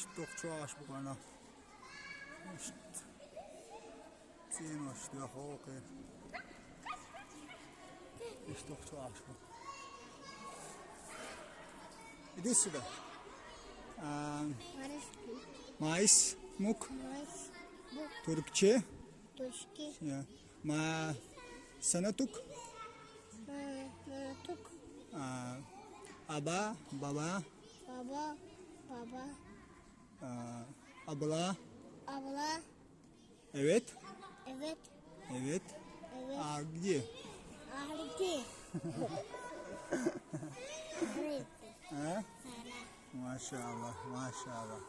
İşte çok bu kana. İşte. Sen işte hoğuk. İşte çok bu. İdisi de. Mais, muk, Türkçe. Ya. Ma sanatuk. Aba, baba. Abla. Evet. Evet. Argi. Ha? Maşallah, maşallah.